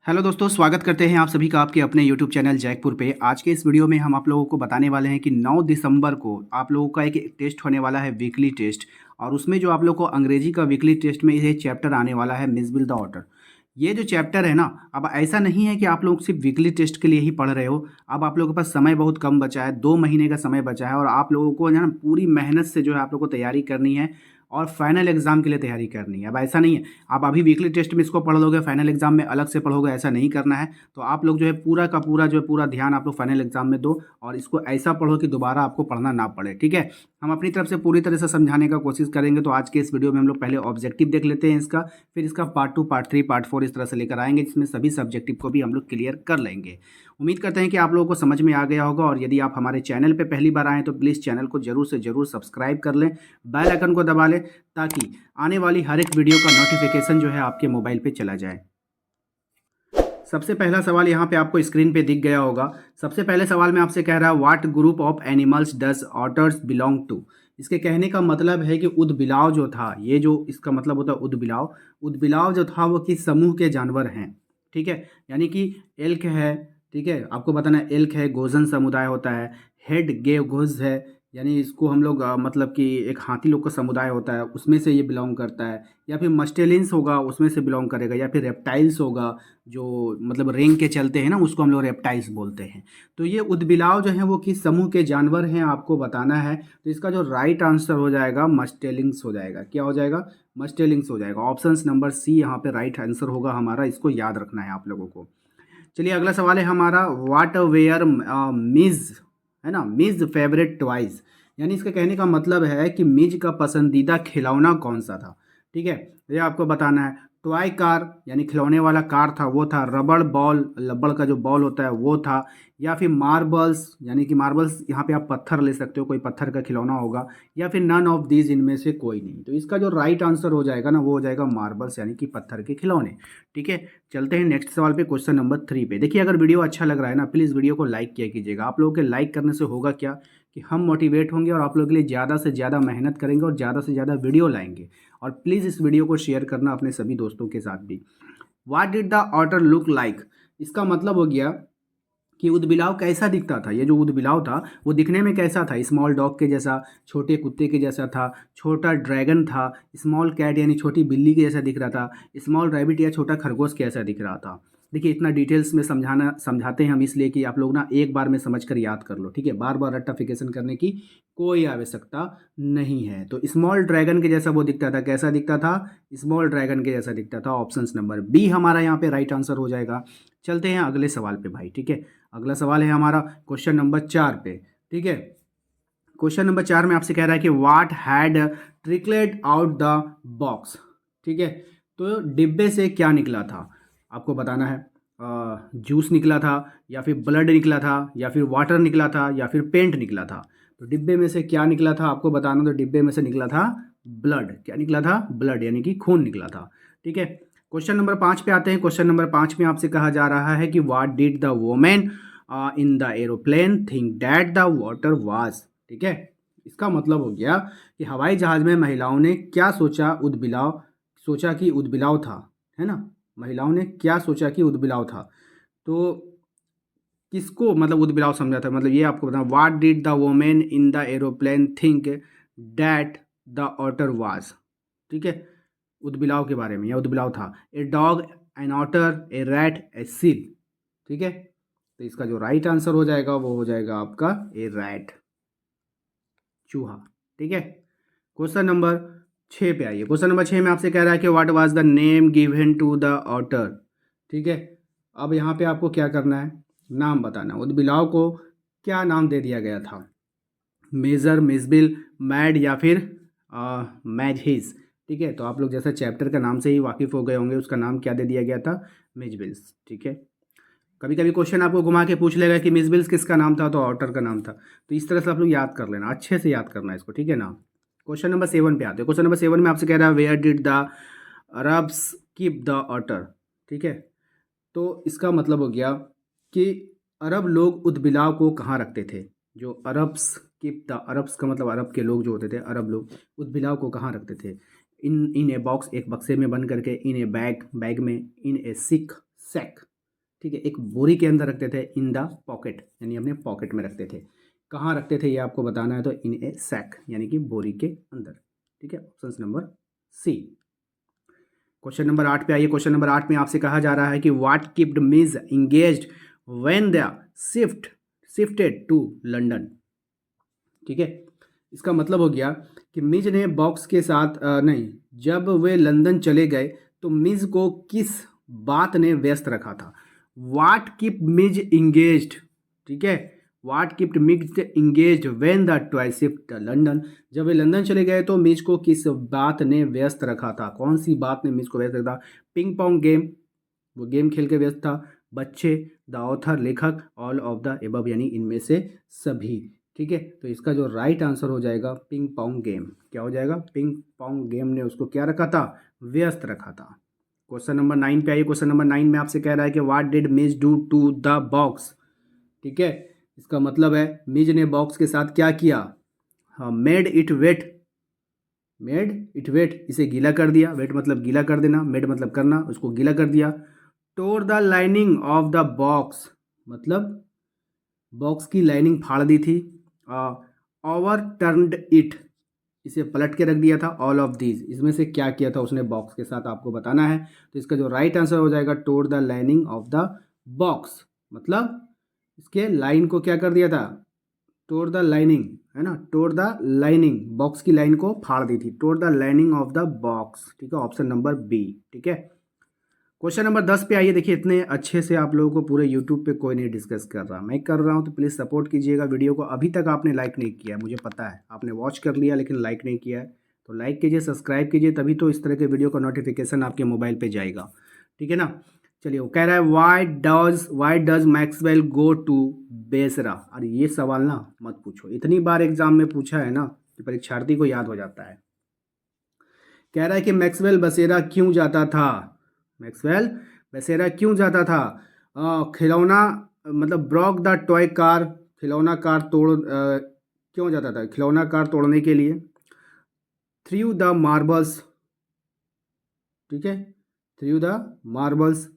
Hello दोस्तों, स्वागत करते हैं आप सभी का आपके अपने यूट्यूब चैनल जैकपुर पे। आज के इस वीडियो में हम आप लोगों को बताने वाले हैं कि 9 दिसंबर को आप लोगों का एक टेस्ट होने वाला है, वीकली टेस्ट। और उसमें जो आप लोग को अंग्रेजी का वीकली टेस्ट में ये चैप्टर आने वाला है, मिसबिल द ऑटर। ये जो चैप्टर है ना, अब ऐसा नहीं है कि आप लोग सिर्फ वीकली टेस्ट के लिए ही पढ़ रहे हो। अब आप लोगों के पास समय बहुत कम बचा है, 2 महीने का समय बचा है और आप लोगों को जो है ना पूरी मेहनत से जो है आप लोग को तैयारी करनी है और फाइनल एग्जाम के लिए तैयारी करनी है। अब ऐसा नहीं है आप अभी वीकली टेस्ट में इसको पढ़ लोगे, फाइनल एग्जाम में अलग से पढ़ोगे, ऐसा नहीं करना है। तो आप लोग जो है पूरा का पूरा जो है पूरा ध्यान आप लोग फाइनल एग्जाम में दो और इसको ऐसा पढ़ो कि दोबारा आपको पढ़ना ना पड़े। ठीक है, हम अपनी तरफ से पूरी तरह से समझाने का कोशिश करेंगे। तो आज के इस वीडियो में हम लोग पहले ऑब्जेक्टिव देख लेते हैं इसका, फिर इसका पार्ट 2, पार्ट 3, पार्ट 4 इस तरह से लेकर आएंगे, जिसमें सभी सब्जेक्टिव को भी हम लोग क्लियर कर लेंगे। उम्मीद करते हैं कि आप लोगों को समझ में आ गया होगा। और यदि आप हमारे चैनल पर पहली बार आएँ तो प्लीज़ चैनल को जरूर से जरूर सब्सक्राइब कर लें, बेल आइकन को दबा लें, ताकि आने वाली हर एक वीडियो का नोटिफिकेशन जो है आपके मोबाइल पे चला जाए। सबसे पहला सवाल यहाँ पे आपको स्क्रीन पे दिख गया होगा। सबसे पहले सवाल में आपसे कह रहा है what group of animals does otters belong to. इसके कहने का मतलब है कि उदबिलाव जो था, ये जो इसका मतलब होता है उदबिलाव, उदबिलाव जो था वो किस समूह के जानवर हैं। ठीक है, यानी कि एल्क है। ठीक है, आपको बताना है एल्क है, गोजन समुदाय होता है। हेड गेवघोज है, यानी इसको हम लोग मतलब कि एक हाथी लोग का समुदाय होता है, उसमें से ये बिलोंग करता है। या फिर मस्टेलिन्स होगा, उसमें से बिलोंग करेगा। या फिर रेप्टाइल्स होगा, जो मतलब रेंग के चलते हैं ना, उसको हम लोग रेप्टाइल्स बोलते हैं। तो ये उदबिलाव जो है वो किस समूह के जानवर हैं आपको बताना है। तो इसका जो राइट आंसर हो जाएगा मस्टेलिंग्स हो जाएगा। क्या हो जाएगा? मस्टेलिंग्स हो जाएगा। ऑप्शन नंबर सी यहाँ पे राइट आंसर होगा हमारा, इसको याद रखना है आप लोगों को। चलिए अगला सवाल है हमारा व्हाट वेयर मिज, है ना, मिज फेवरेट टॉयज। यानी इसका कहने का मतलब है कि मिज का पसंदीदा खिलौना कौन सा था। ठीक है, ये आपको बताना है। टॉय कार, यानी खिलौने वाला कार था, वो था। रबड़ बॉल, रबड़ का जो बॉल होता है वो था। या फिर मार्बल्स, यानी कि मार्बल्स यहाँ पे आप पत्थर ले सकते हो, कोई पत्थर का खिलौना होगा। या फिर नन ऑफ दीज, इनमें से कोई नहीं। तो इसका जो राइट आंसर हो जाएगा ना, वो हो जाएगा मार्बल्स, यानी कि पत्थर के खिलौने। ठीक है, चलते हैं नेक्स्ट सवाल पे, क्वेश्चन नंबर 3 पे। देखिए अगर वीडियो अच्छा लग रहा है ना, प्लीज़ वीडियो को लाइक किया कीजिएगा। आप लोगों के लाइक करने से होगा क्या कि हम मोटिवेट होंगे और आप लोगों के लिए ज़्यादा से ज़्यादा मेहनत करेंगे और ज़्यादा से ज़्यादा वीडियो लाएंगे। और प्लीज़ इस वीडियो को शेयर करना अपने सभी दोस्तों के साथ भी। What did the otter look like. इसका मतलब हो गया कि उदबिलाव कैसा दिखता था। ये जो उदबिलाव था वो दिखने में कैसा था? स्मॉल डॉग के जैसा, छोटे कुत्ते के जैसा था, छोटा ड्रैगन था, स्मॉल कैट यानी छोटी बिल्ली के जैसा दिख रहा था, स्मॉल रैबिट या छोटा खरगोश के जैसा दिख रहा था। देखिए इतना डिटेल्स में समझाते हैं हम इसलिए कि आप लोग ना एक बार में समझ कर याद कर लो। ठीक है, बार बार रट्टाफिकेशन करने की कोई आवश्यकता नहीं है। तो स्मॉल ड्रैगन के जैसा वो दिखता था। कैसा दिखता था? स्मॉल ड्रैगन के जैसा दिखता था। ऑप्शन नंबर बी हमारा यहाँ पे राइट आंसर हो जाएगा। चलते हैं अगले सवाल पे भाई। ठीक है, अगला सवाल है हमारा क्वेश्चन नंबर 4 पे। ठीक है, क्वेश्चन नंबर 4 में आपसे कह रहा है कि what had trickled out the box. ठीक है, तो डिब्बे से क्या निकला था आपको बताना है। जूस निकला था, या फिर ब्लड निकला था, या फिर वाटर निकला था, या फिर पेंट निकला था। तो डिब्बे में से क्या निकला था आपको बताना। तो डिब्बे में से निकला था ब्लड। क्या निकला था? ब्लड, यानी कि खून निकला था। ठीक है, क्वेश्चन नंबर 5 पे आते हैं। क्वेश्चन नंबर 5 में आपसे कहा जा रहा है कि what did the women in the aeroplane think that the water was. ठीक है, इसका मतलब हो गया कि हवाई जहाज में महिलाओं ने क्या सोचा, उदबिलाव सोचा कि उदबिलाव था, है ना। महिलाओं ने क्या सोचा कि उदबिलाव था। तो किसको मतलब उदबिलाव समझा था, मतलब ये आपको बताना। What did the women in the aeroplane think that the otter was. ठीक है, उदबिलाव के बारे में, या उदबिलाव था। A dog, an otter, a rat, a seal. ठीक है, तो इसका जो राइट आंसर हो जाएगा वो हो जाएगा आपका ए रैट, चूहा। ठीक है, क्वेश्चन नंबर 6 पे आइए। क्वेश्चन नंबर 6 में आपसे कह रहा है कि what was the name given to the otter. ठीक है, अब यहाँ पे आपको क्या करना है, नाम बताना। उदबिलाव को क्या नाम दे दिया गया था? मेजर, मिसबिल, मैड, या फिर मैजहिज। ठीक है, तो आप लोग जैसा चैप्टर का नाम से ही वाकिफ़ हो गए होंगे, उसका नाम क्या दे दिया गया था? मिजबिल्स। ठीक है, कभी कभी क्वेश्चन आपको घुमा के पूछ लेगा कि मिसबिल्स किसका नाम था, तो ऑटर का नाम था। तो इस तरह से आप लोग याद कर लेना, अच्छे से याद करना इसको। ठीक है ना। क्वेश्चन नंबर 7 पे आते हैं। क्वेश्चन नंबर 7 में आपसे कह रहा है where did the Arabs keep the otter. ठीक है, तो इसका मतलब हो गया कि अरब लोग उदबिलाव को कहाँ रखते थे। जो अरब्स कीप द, अरब्स का मतलब अरब के लोग जो होते थे, अरब लोग उदबिलाव को कहाँ रखते थे? इन इन ए बॉक्स, एक बक्से में बंद करके। इन ए बैग, बैग में। इन ए सिक, सैक, ठीक है, एक बोरी के अंदर रखते थे, इन द पॉकेट यानी अपने पॉकेट में रखते थे। कहाँ रखते थे ये आपको बताना है, तो इन ए सैक यानी कि बोरी के अंदर। ठीक है, option number C. Question number 8 पे आइए। क्वेश्चन नंबर 8 में आपसे कहा जा रहा है कि what kept Ms engaged when the shifted to London. ठीक है, इसका मतलब हो गया कि मिज ने बॉक्स के साथ नहीं, जब वे लंदन चले गए तो मिज को किस बात ने व्यस्त रखा था। व्हाट कीप मिज इंगेज्ड, ठीक है, what kept Ms engaged when the twice shift London. जब वे लंदन चले गए तो मिज को किस बात ने व्यस्त रखा था, कौन सी बात ने मिज को व्यस्त रखा था। पिंग पोंग गेम, वो गेम खेल के व्यस्त था। बच्चे, द ऑथर लेखक, ऑल ऑफ द एबव यानी इनमें से सभी। ठीक है, तो इसका जो राइट आंसर हो जाएगा पिंग पोंग गेम। क्या हो जाएगा, पिंग पोंग गेम ने उसको क्या रखा था, व्यस्त रखा था। क्वेश्चन नंबर 9 पे आइए। क्वेश्चन नंबर 9 में आपसे कह रहा है कि what did Ms do to the box. ठीक है, इसका मतलब है मिज ने बॉक्स के साथ क्या किया, हाँ, made it wet, made it wet, इसे गीला कर दिया। वेट मतलब गीला कर देना, मेड मतलब करना, उसको गीला कर दिया। टोर the lining of the box, मतलब बॉक्स की लाइनिंग फाड़ दी थी। ओवर टर्नड इट, इसे पलट के रख दिया था। ऑल ऑफ दीज, इसमें से क्या किया था उसने बॉक्स के साथ, आपको बताना है। तो इसका जो राइट आंसर हो जाएगा टोर the lining of the box, मतलब इसके लाइन को क्या कर दिया था, टोर द लाइनिंग, है ना, टोर द लाइनिंग, बॉक्स की लाइन को फाड़ दी थी। टोर the lining of the box. ठीक है, ऑप्शन नंबर बी। ठीक है, क्वेश्चन नंबर 10 पे आइए। देखिए, इतने अच्छे से आप लोगों को पूरे यूट्यूब पे कोई नहीं डिस्कस कर रहा, मैं कर रहा हूँ, तो प्लीज़ सपोर्ट कीजिएगा वीडियो को। अभी तक आपने लाइक नहीं किया है, मुझे पता है आपने वॉच कर लिया लेकिन लाइक नहीं किया है, तो लाइक कीजिए, सब्सक्राइब कीजिए, तभी तो इस तरह के वीडियो का नोटिफिकेशन आपके मोबाइल पर जाएगा। ठीक है ना। चलिए, वो कह रहा है why does Maxwell go to Basra. अरे ये सवाल ना मत पूछो, इतनी बार एग्जाम में पूछा है ना कि परीक्षार्थी को याद हो जाता है। कह रहा है कि मैक्सवेल बसेरा क्यों जाता था, मैक्सवेल बसेरा क्यों जाता था। खिलौना, मतलब ब्रॉक द टॉय कार, खिलौना कार क्यों जाता था, खिलौना कार तोड़ने के लिए। थ्रू द मार्बल्स, ठीक है, थ्रू द मार्बल्स,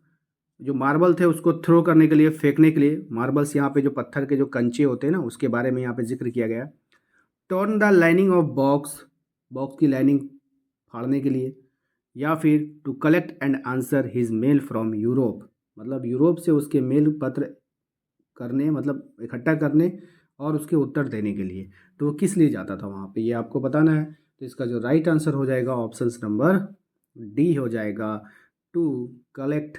जो मार्बल थे उसको थ्रो करने के लिए, फेंकने के लिए। मार्बल्स यहाँ पे जो पत्थर के जो कंचे होते हैं ना, उसके बारे में यहाँ पे जिक्र किया गया। Turn the lining of box, box की लाइनिंग फाड़ने के लिए। या फिर to collect and answer his mail from Europe, मतलब यूरोप से उसके मेल पत्र करने, मतलब इकट्ठा करने और उसके उत्तर देने के लिए। तो वो किस लिए जाता था वहाँ पे, ये आपको बताना है। तो इसका जो राइट आंसर हो जाएगा ऑप्शन नंबर डी हो जाएगा, to collect,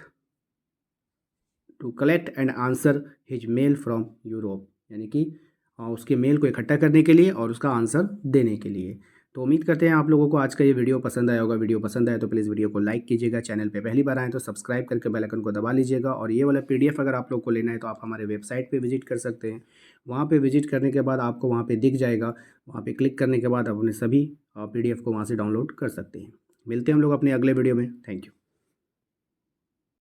to collect and answer his mail from Europe, यानी कि उसके मेल को इकट्ठा करने के लिए और उसका आंसर देने के लिए। तो उम्मीद करते हैं आप लोगों को आज का ये वीडियो पसंद आया होगा। वीडियो पसंद आए तो प्लीज़ वीडियो को लाइक कीजिएगा, चैनल पे पहली बार आए तो सब्सक्राइब करके बेल आइकन को दबा लीजिएगा। और ये वाला पीडीएफ अगर आप लोग को लेना है तो आप हमारे वेबसाइट पे विजिट कर सकते हैं। वहाँ पे विजिट करने के बाद आपको वहाँ पे दिख जाएगा, वहाँ पे क्लिक करने के बाद आप अपने सभी पीडीएफ को वहाँ से डाउनलोड कर सकते हैं। मिलते हैं हम लोग अपने अगले वीडियो में। Thank you.